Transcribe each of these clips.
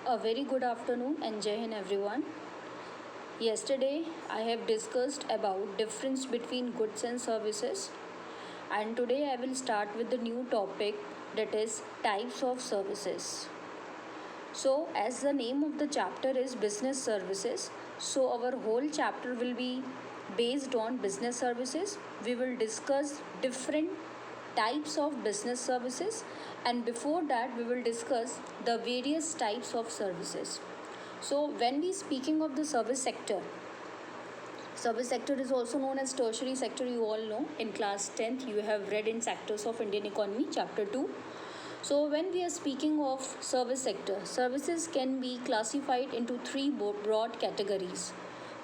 A very good afternoon and Jai Hind everyone. Yesterday I have discussed about difference between goods and services, and today I will start with the new topic, that is types of services. So as the name of the chapter is business services, so our whole chapter will be based on business services. We will discuss different types of business services, and before that we will discuss the various types of services. So when we speaking of the service sector is also known as tertiary sector. You all know in class 10th you have read in sectors of Indian economy chapter 2. So when we are speaking of service sector, services can be classified into three broad categories.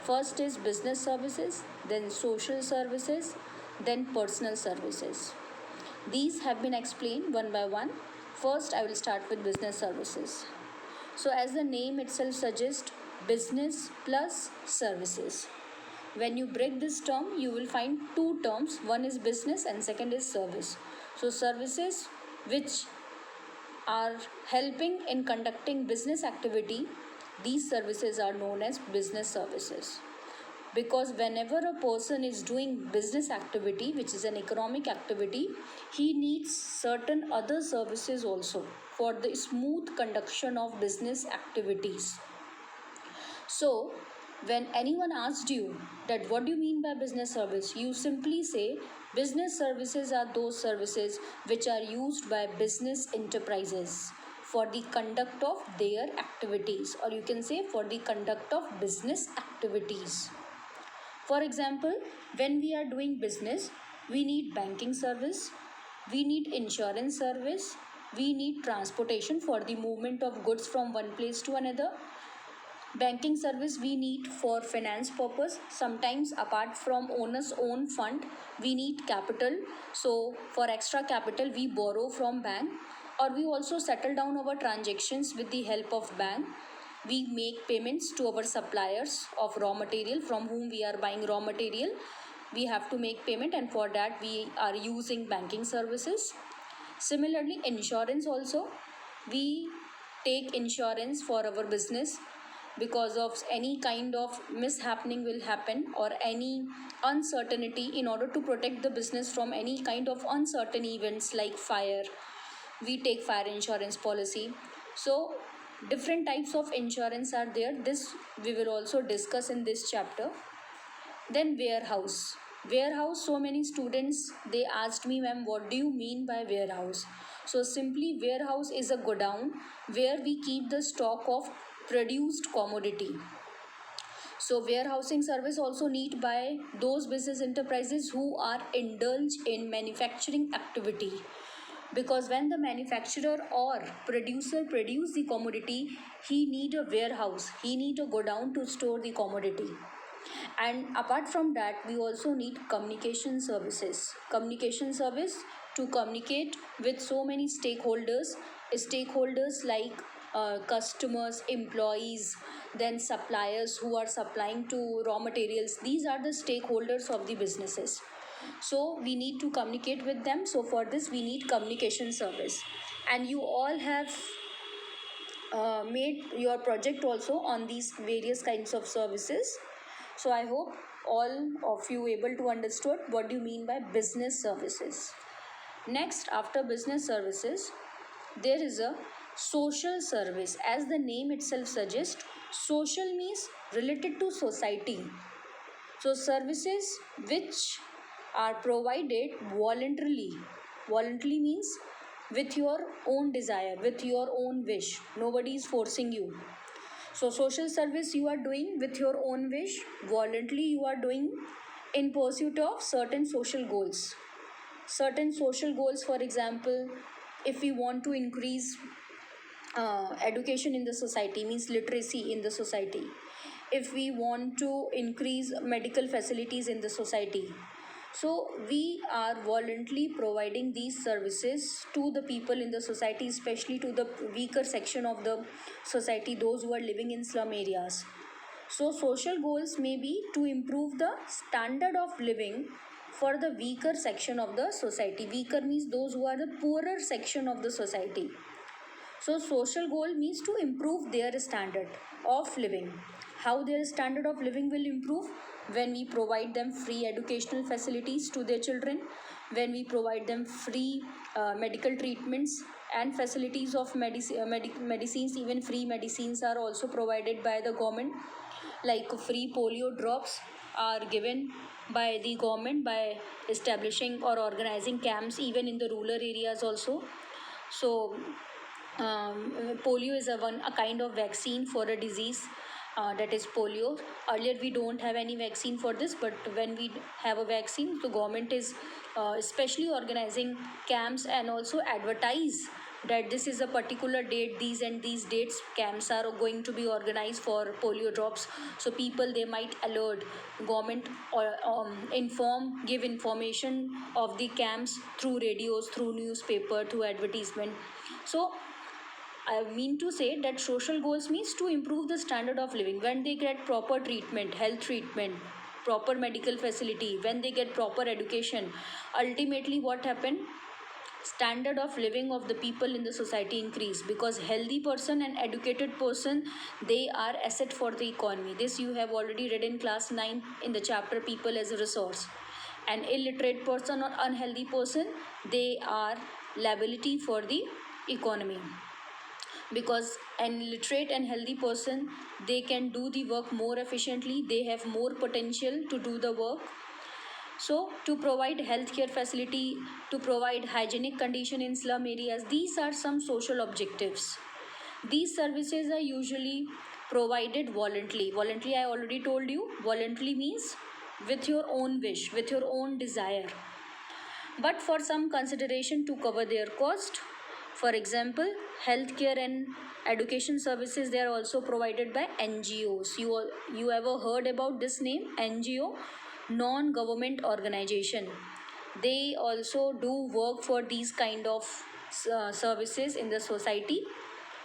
First is business services, then social services, then personal services. These have been explained one by one. First, I will start with business services. So as the name itself suggests, business plus services. When you break this term, you will find two terms. One is business and second is service. So services which are helping in conducting business activity, these services are known as business services. Because whenever a person is doing business activity, which is an economic activity, he needs certain other services also for the smooth conduction of business activities. So when anyone asked you that what do you mean by business service, you simply say business services are those services which are used by business enterprises for the conduct of their activities, or you can say for the conduct of business activities. For example, when we are doing business, we need banking service, we need insurance service, we need transportation for the movement of goods from one place to another. Banking service we need for finance purpose. Sometimes apart from owner's own fund, we need capital. So for extra capital, we borrow from bank, or we also settle down our transactions with the help of bank. We make payments to our suppliers of raw material from whom we are buying raw material. We have to make payment, and for that we are using banking services. Similarly, insurance also, we take insurance for our business because of any kind of mishappening will happen or any uncertainty. In order to protect the business from any kind of uncertain events like fire, we take fire insurance policy. So different types of insurance are there. This we will also discuss in this chapter. Then warehouse, so many students they asked me, ma'am, what do you mean by warehouse? So simply warehouse is a godown where we keep the stock of produced commodity. So warehousing service also need by those business enterprises who are indulge in manufacturing activity, because when the manufacturer or producer produce the commodity, he need a warehouse, he need a godown to store the commodity. And apart from that, we also need communication service to communicate with so many stakeholders like customers, employees, then suppliers who are supplying to raw materials. These are the stakeholders of the businesses, so we need to communicate with them. So for this we need communication service, and you all have made your project also on these various kinds of services. So I hope all of you able to understood what do you mean by business services. Next, after business services, there is a social service. As the name itself suggests, social means related to society. So services which are provided voluntarily. Voluntarily means with your own desire, with your own wish. Nobody is forcing you. So social service you are doing with your own wish. Voluntarily you are doing in pursuit of certain social goals. Certain social goals, for example, if we want to increase education in the society, means literacy in the society, if we want to increase medical facilities in the society, so we are voluntarily providing these services to the people in the society, especially to the weaker section of the society, those who are living in slum areas. So social goals may be to improve the standard of living for the weaker section of the society. Weaker means those who are the poorer section of the society. So social goal means to improve their standard of living. How their standard of living will improve? When we provide them free educational facilities to their children, when we provide them free medical treatments and facilities of medicines, even free medicines are also provided by the government, like free polio drops are given by the government by establishing or organizing camps even in the rural areas also. So polio is a kind of vaccine for a disease that is polio. Earlier we don't have any vaccine for this, but when we have a vaccine, the government is especially organizing camps and also advertise that this is a particular date, these and these dates camps are going to be organized for polio drops. So people, they might alert government or inform, give information of the camps through radios, through newspaper, through advertisement. So I mean to say that social goals means to improve the standard of living. When they get proper treatment, health treatment, proper medical facility, when they get proper education, ultimately what happen? Standard of living of the people in the society increase, because healthy person and educated person, they are asset for the economy. This you have already read in class 9 in the chapter people as a resource. An illiterate person or unhealthy person, they are liability for the economy, because an literate and healthy person, they can do the work more efficiently, they have more potential to do the work. So to provide healthcare facility, to provide hygienic condition in slum areas, these are some social objectives. These services are usually provided voluntarily. Voluntarily, I already told you, voluntarily means with your own wish, with your own desire, but for some consideration to cover their cost. For example, healthcare and education services, they are also provided by NGOs. You ever heard about this name, NGO? Non-government organization. They also do work for these kind of services in the society.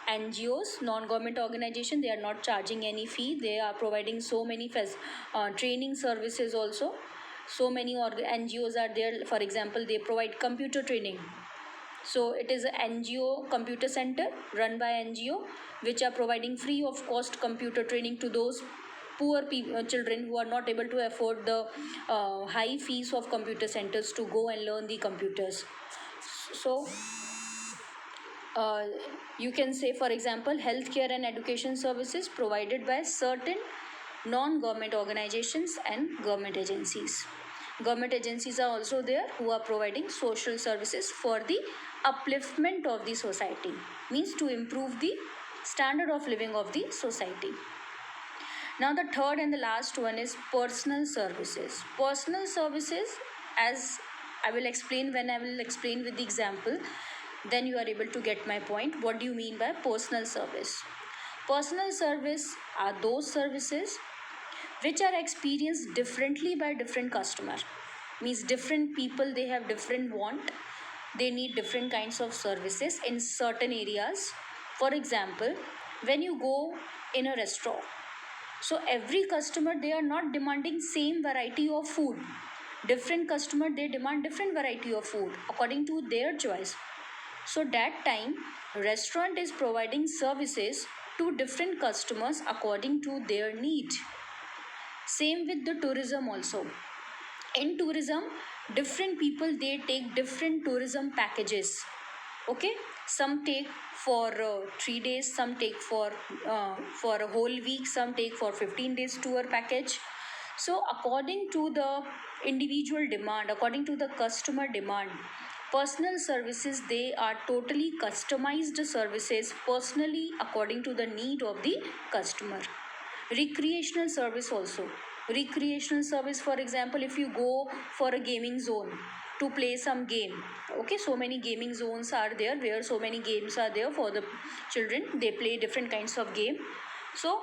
NGOs, non-government organization, they are not charging any fee. They are providing so many training services also. So many NGOs are there. For example, they provide computer training. So it is an NGO computer center run by NGO, which are providing free of cost computer training to those poor children who are not able to afford the high fees of computer centers to go and learn the computers. So you can say, for example, healthcare and education services provided by certain non-government organizations and government agencies. Government agencies are also there who are providing social services for the upliftment of the society, means to improve the standard of living of the society. Now the third and the last one is personal services. Personal services, as I will explain when I will explain with the example, then you are able to get my point. What do you mean by personal service? Personal service are those services which are experienced differently by different customer. Means different people, they have different want, they need different kinds of services in certain areas. For example, when you go in a restaurant, so every customer, they are not demanding same variety of food. Different customer, they demand different variety of food according to their choice. So that time restaurant is providing services to different customers according to their need. Same with the tourism also. In tourism, different people, they take different tourism packages. Okay, some take for 3 days, some take for a whole week, some take for 15 days tour package. So according to the individual demand, according to the customer demand, personal services, they are totally customized services personally according to the need of the customer. Recreational service also. Recreational service, for example, if you go for a gaming zone to play some game, okay, so many gaming zones are there where so many games are there for the children, they play different kinds of game. So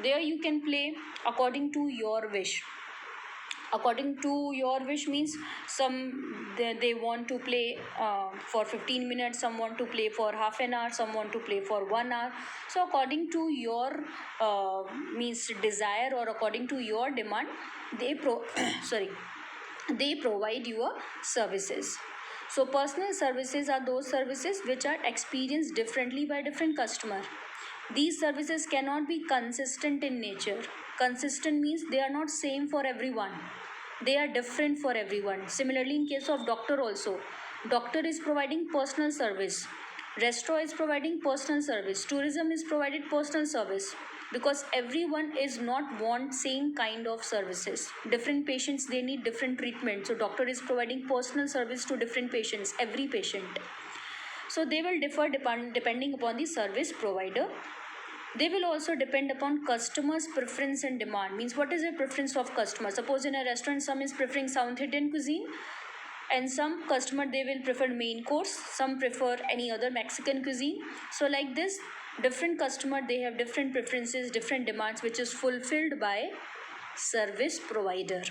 there you can play according to your wish. According to your wish means some they want to play for 15 minutes, some want to play for half an hour, some want to play for 1 hour. So according to your means desire, or according to your demand, they sorry, they provide your services. So personal services are those services which are experienced differently by different customer. These services cannot be consistent in nature. Consistent means they are not same for everyone. They are different for everyone. Similarly, in case of doctor also, doctor is providing personal service. Restaurant is providing personal service. Tourism is provided personal service, because everyone is not want same kind of services. Different patients, they need different treatment. So doctor is providing personal service to different patients, every patient. So they will differ depending upon the service provider. They will also depend upon customers' preference and demand. Means what is the preference of customer? Suppose in a restaurant, some is preferring South Indian cuisine, and some customer they will prefer main course, some prefer any other Mexican cuisine. So like this, different customer, they have different preferences, different demands, which is fulfilled by service provider.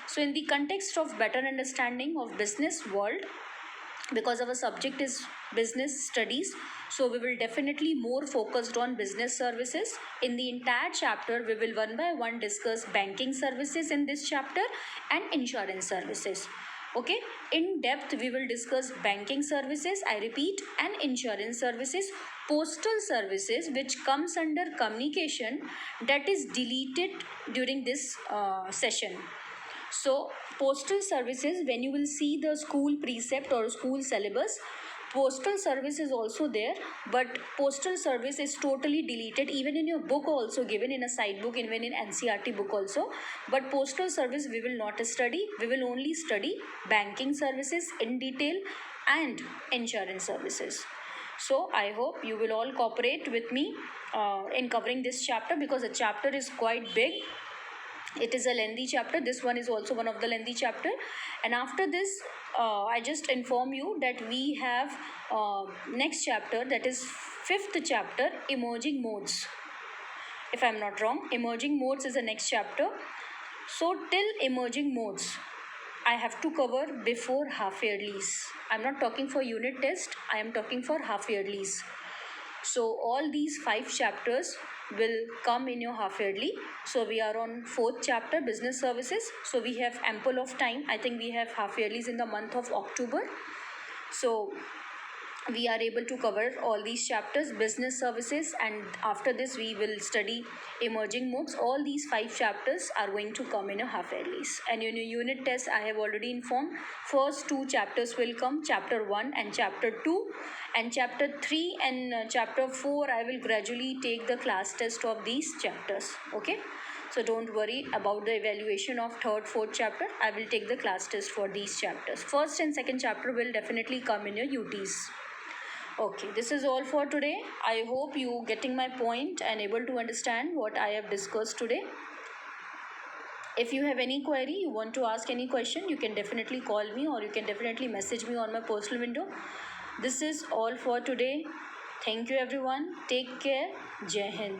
So in the context of better understanding of business world, because our subject is business studies, so we will definitely more focused on business services. In the entire chapter, we will one by one discuss banking services in this chapter and insurance services. Okay, in depth we will discuss banking services, I repeat, and insurance services. Postal services, which comes under communication, that is deleted during this session. So postal services, when you will see the school precept or school syllabus, postal service is also there, but postal service is totally deleted, even in your book also given in a side book, even in NCERT book also. But postal service we will not study. We will only study banking services in detail and insurance services. So I hope you will all cooperate with me in covering this chapter, because the chapter is quite big. It is a lengthy chapter. This one is also one of the lengthy chapter. And after this, I just inform you that we have next chapter, that is fifth chapter, emerging modes. If I'm not wrong, emerging modes is the next chapter. So till emerging modes, I have to cover before half yearlies. I'm not talking for unit test, I am talking for half yearlies. So all these 5 chapters will come in your half yearly. So we are on 4th chapter, business services. So we have ample of time. I think we have half yearlies in the month of October. So we are able to cover all these chapters, business services, and after this we will study emerging modes. All these 5 chapters are going to come in a half yearlies. And in your unit test, I have already informed, first 2 chapters will come, chapter 1 and chapter 2, and chapter 3 and chapter 4 I will gradually take the class test of these chapters. Okay, so don't worry about the evaluation of 3rd, 4th chapter. I will take the class test for these chapters. First and second chapter will definitely come in your UTs. Okay, this is all for today. I hope you getting my point and able to understand what I have discussed today. If you have any query, you want to ask any question, you can definitely call me, or you can definitely message me on my personal window. This is all for today. Thank you everyone. Take care. Jai Hind.